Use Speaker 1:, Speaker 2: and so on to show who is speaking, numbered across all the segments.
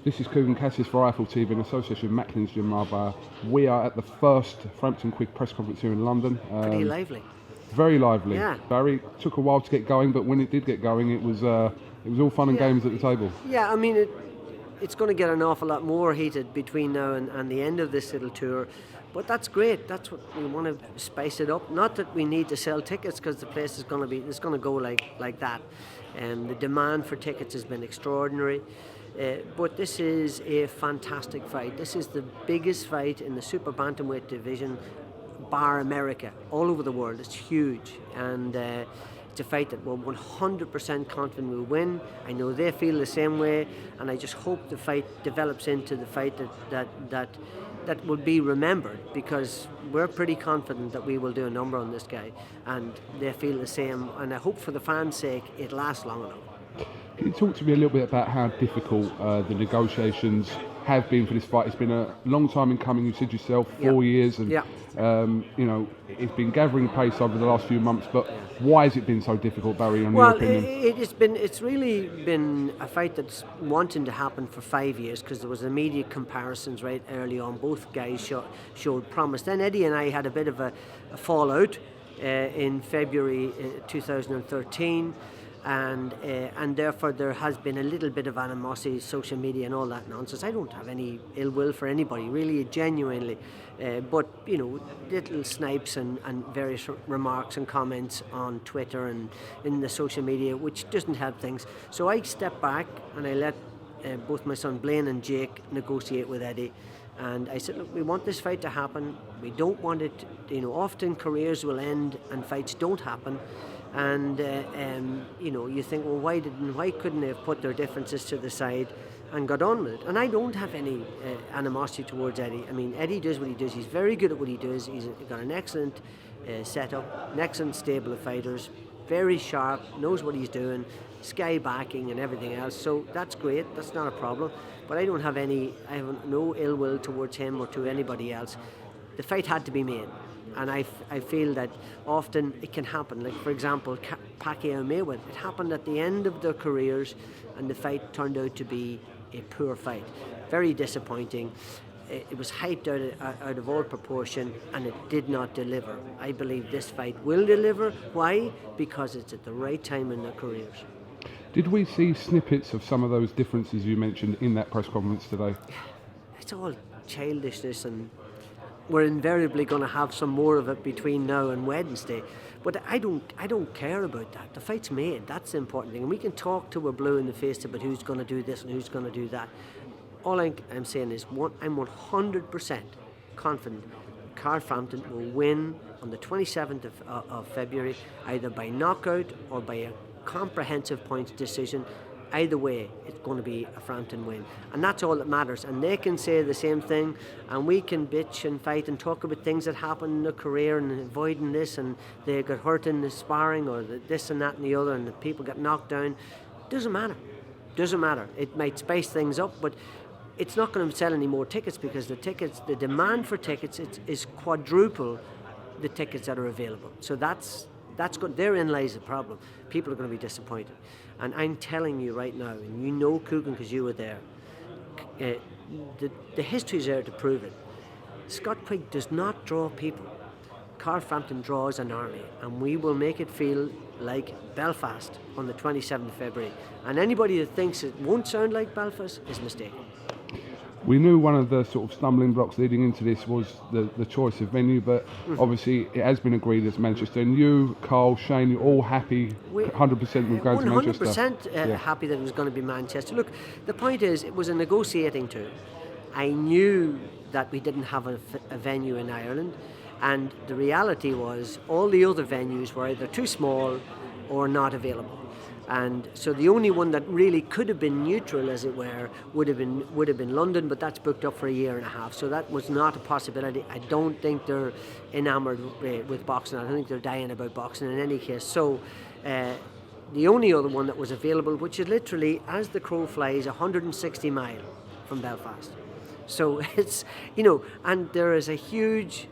Speaker 1: This is KUGAN CASSIUS for Eiffel TV in association with Macklin's Gym Marlborough. We are at the first Frampton Quigg press conference here in London.
Speaker 2: Pretty lively.
Speaker 1: Very lively.
Speaker 2: Yeah.
Speaker 1: Barry, took a while to get going, but when it did get going, it was all fun and games at the table.
Speaker 2: Yeah, I mean, it's going to get an awful lot more heated between now and the end of this little tour. But that's great. That's what we want to spice it up. Not that we need to sell tickets, because the place is going to go like that. The demand for tickets has been extraordinary. But this is a fantastic fight. This is the biggest fight in the super bantamweight division, bar America, all over the world. It's huge, and it's a fight that we're 100% confident we'll win. I know they feel the same way, and I just hope the fight develops into the fight that will be remembered, because we're pretty confident that we will do a number on this guy, and they feel the same, and I hope for the fans' sake it lasts long enough.
Speaker 1: Can you talk to me a little bit about how difficult the negotiations have been for this fight? It's been a long time in coming, you said yourself, 4 years, and it's been gathering pace over the last few months, but why has it been so difficult, Barry, in your opinion?
Speaker 2: It's really been a fight that's wanting to happen for 5 years, because there was immediate comparisons right early on. Both guys showed promise. Then Eddie and I had a bit of a fallout in February 2013. And therefore there has been a little bit of animosity, social media and all that nonsense. I don't have any ill will for anybody, really, genuinely. But, little snipes and various remarks and comments on Twitter and in the social media, which doesn't help things. So I stepped back and I let both my son Blaine and Jake negotiate with Eddie. And I said, look, we want this fight to happen. We don't want it, often careers will end and fights don't happen. And you think, well, why couldn't they have put their differences to the side and got on with it? And I don't have any animosity towards Eddie. I mean, Eddie does what he does. He's very good at what he does. He's got an excellent setup, an excellent stable of fighters, very sharp, knows what he's doing, Sky backing and everything else. So that's great. That's not a problem. But I have no ill will towards him or to anybody else. The fight had to be made. And I feel that often it can happen. Like, for example, Pacquiao and Mayweather. It happened at the end of their careers, and the fight turned out to be a poor fight. Very disappointing. It was hyped out of all proportion, and it did not deliver. I believe this fight will deliver. Why? Because it's at the right time in their careers.
Speaker 1: Did we see snippets of some of those differences you mentioned in that press conference today?
Speaker 2: It's all childishness, and we're invariably going to have some more of it between now and Wednesday. But I don't care about that. The fight's made. That's the important thing. And we can talk till we're blue in the face about who's going to do this and who's going to do that. All I'm saying is I'm 100% confident Carl Frampton will win on the 27th of February, either by knockout or by a comprehensive points decision. Either way, it's going to be a Frampton win. And that's all that matters. And they can say the same thing, and we can bitch and fight and talk about things that happen in their career and avoiding this, and they got hurt in the sparring, or this and that and the other, and the people get knocked down. Doesn't matter. Doesn't matter. It might spice things up, but it's not going to sell any more tickets, because the demand for tickets is quadruple the tickets that are available. So that's good. Therein lies the problem. People are going to be disappointed. And I'm telling you right now, and you know KUGAN because you were there, the history's there to prove it. Scott Quigg does not draw people. Carl Frampton draws an army, and we will make it feel like Belfast on the 27th of February. And anybody that thinks it won't sound like Belfast is mistaken.
Speaker 1: We knew one of the sort of stumbling blocks leading into this was the choice of venue, but obviously it has been agreed as Manchester. And you, Carl, Shane, you're all happy 100% with going to Manchester?
Speaker 2: 100% happy that it was going to be Manchester. Look, the point is, it was a negotiating tour. I knew that we didn't have a venue in Ireland, and the reality was all the other venues were either too small or not available. And so the only one that really could have been neutral, as it were, would have been London, but that's booked up for a year and a half, so that was not a possibility. I don't think they're enamoured with boxing. I don't think they're dying about boxing in any case. So the only other one that was available, which is literally, as the crow flies, 160 miles from Belfast. So it's, and there is a huge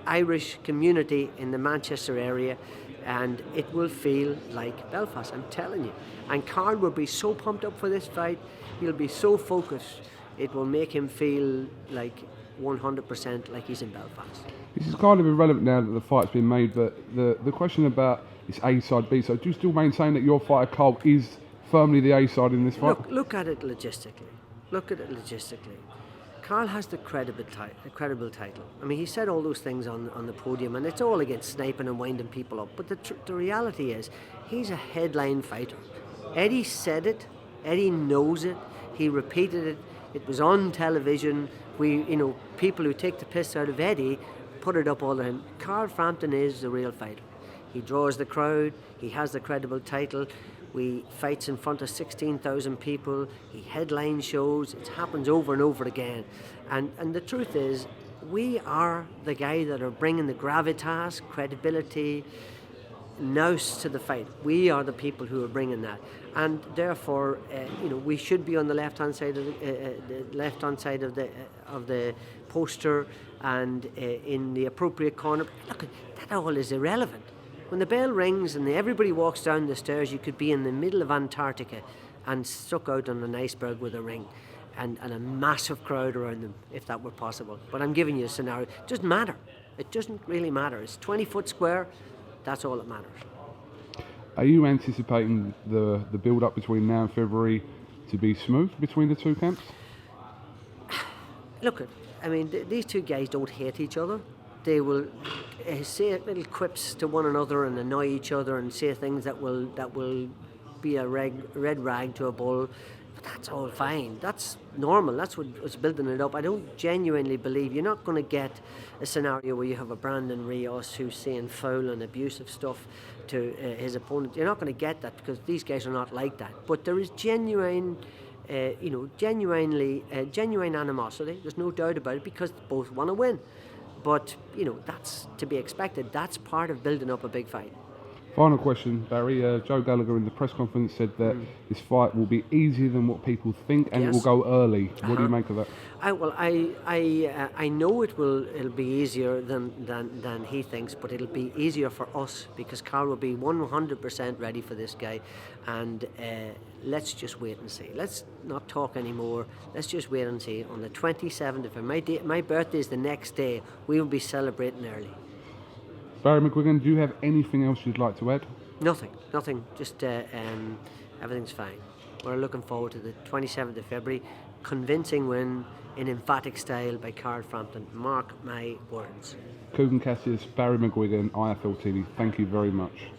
Speaker 2: Irish community in the Manchester area. and it will feel like Belfast, I'm telling you. And Carl will be so pumped up for this fight, he'll be so focused, it will make him feel like 100% like he's in Belfast.
Speaker 1: This is kind of irrelevant now that the fight's been made, but the question about it's A side, B side, do you still maintain that your fighter Carl is firmly the A side in this fight?
Speaker 2: Look at it logistically. Carl has the credible title. I mean, he said all those things on the podium, and it's all against sniping and winding people up. But the reality is, he's a headline fighter. Eddie said it. Eddie knows it. He repeated it. It was on television. People who take the piss out of Eddie put it up all the time. Carl Frampton is the real fighter. He draws the crowd. He has the credible title. We fights in front of 16,000 people. He headline shows. It happens over and over again. And the truth is, we are the guy that are bringing the gravitas, credibility, nous to the fight. We are the people who are bringing that, and therefore, we should be on the left-hand side of the poster and in the appropriate corner. Look, that all is irrelevant. When the bell rings and everybody walks down the stairs, you could be in the middle of Antarctica and stuck out on an iceberg with a ring and a massive crowd around them, if that were possible. But I'm giving you a scenario. It doesn't matter. It doesn't really matter. It's 20-foot square. That's all that matters.
Speaker 1: Are you anticipating the build-up between now and February to be smooth between the two camps?
Speaker 2: Look, these two guys don't hate each other. They will say little quips to one another and annoy each other and say things that will be a red rag to a bull. But that's all fine. That's normal. That's what's building it up. I don't genuinely believe you're not going to get a scenario where you have a Brandon Rios who's saying foul and abusive stuff to his opponent. You're not going to get that because these guys are not like that. But there is genuine animosity. There's no doubt about it because both want to win. But, that's to be expected. That's part of building up a big fight.
Speaker 1: Final question, Barry. Joe Gallagher in the press conference said that this fight will be easier than what people think, and it will go early. What do you make of that?
Speaker 2: I know it'll be easier than he thinks, but it'll be easier for us because Carl will be 100% ready for this guy, and let's just wait and see. Let's not talk anymore. Let's just wait and see. On the 27th of February, my birthday is the next day. We will be celebrating early.
Speaker 1: Barry McGuigan, do you have anything else you'd like to add?
Speaker 2: Nothing. Just everything's fine. We're looking forward to the 27th of February. Convincing win in emphatic style by Carl Frampton. Mark my words.
Speaker 1: KUGAN, CASSIUS, Barry McGuigan, IFL TV, thank you very much.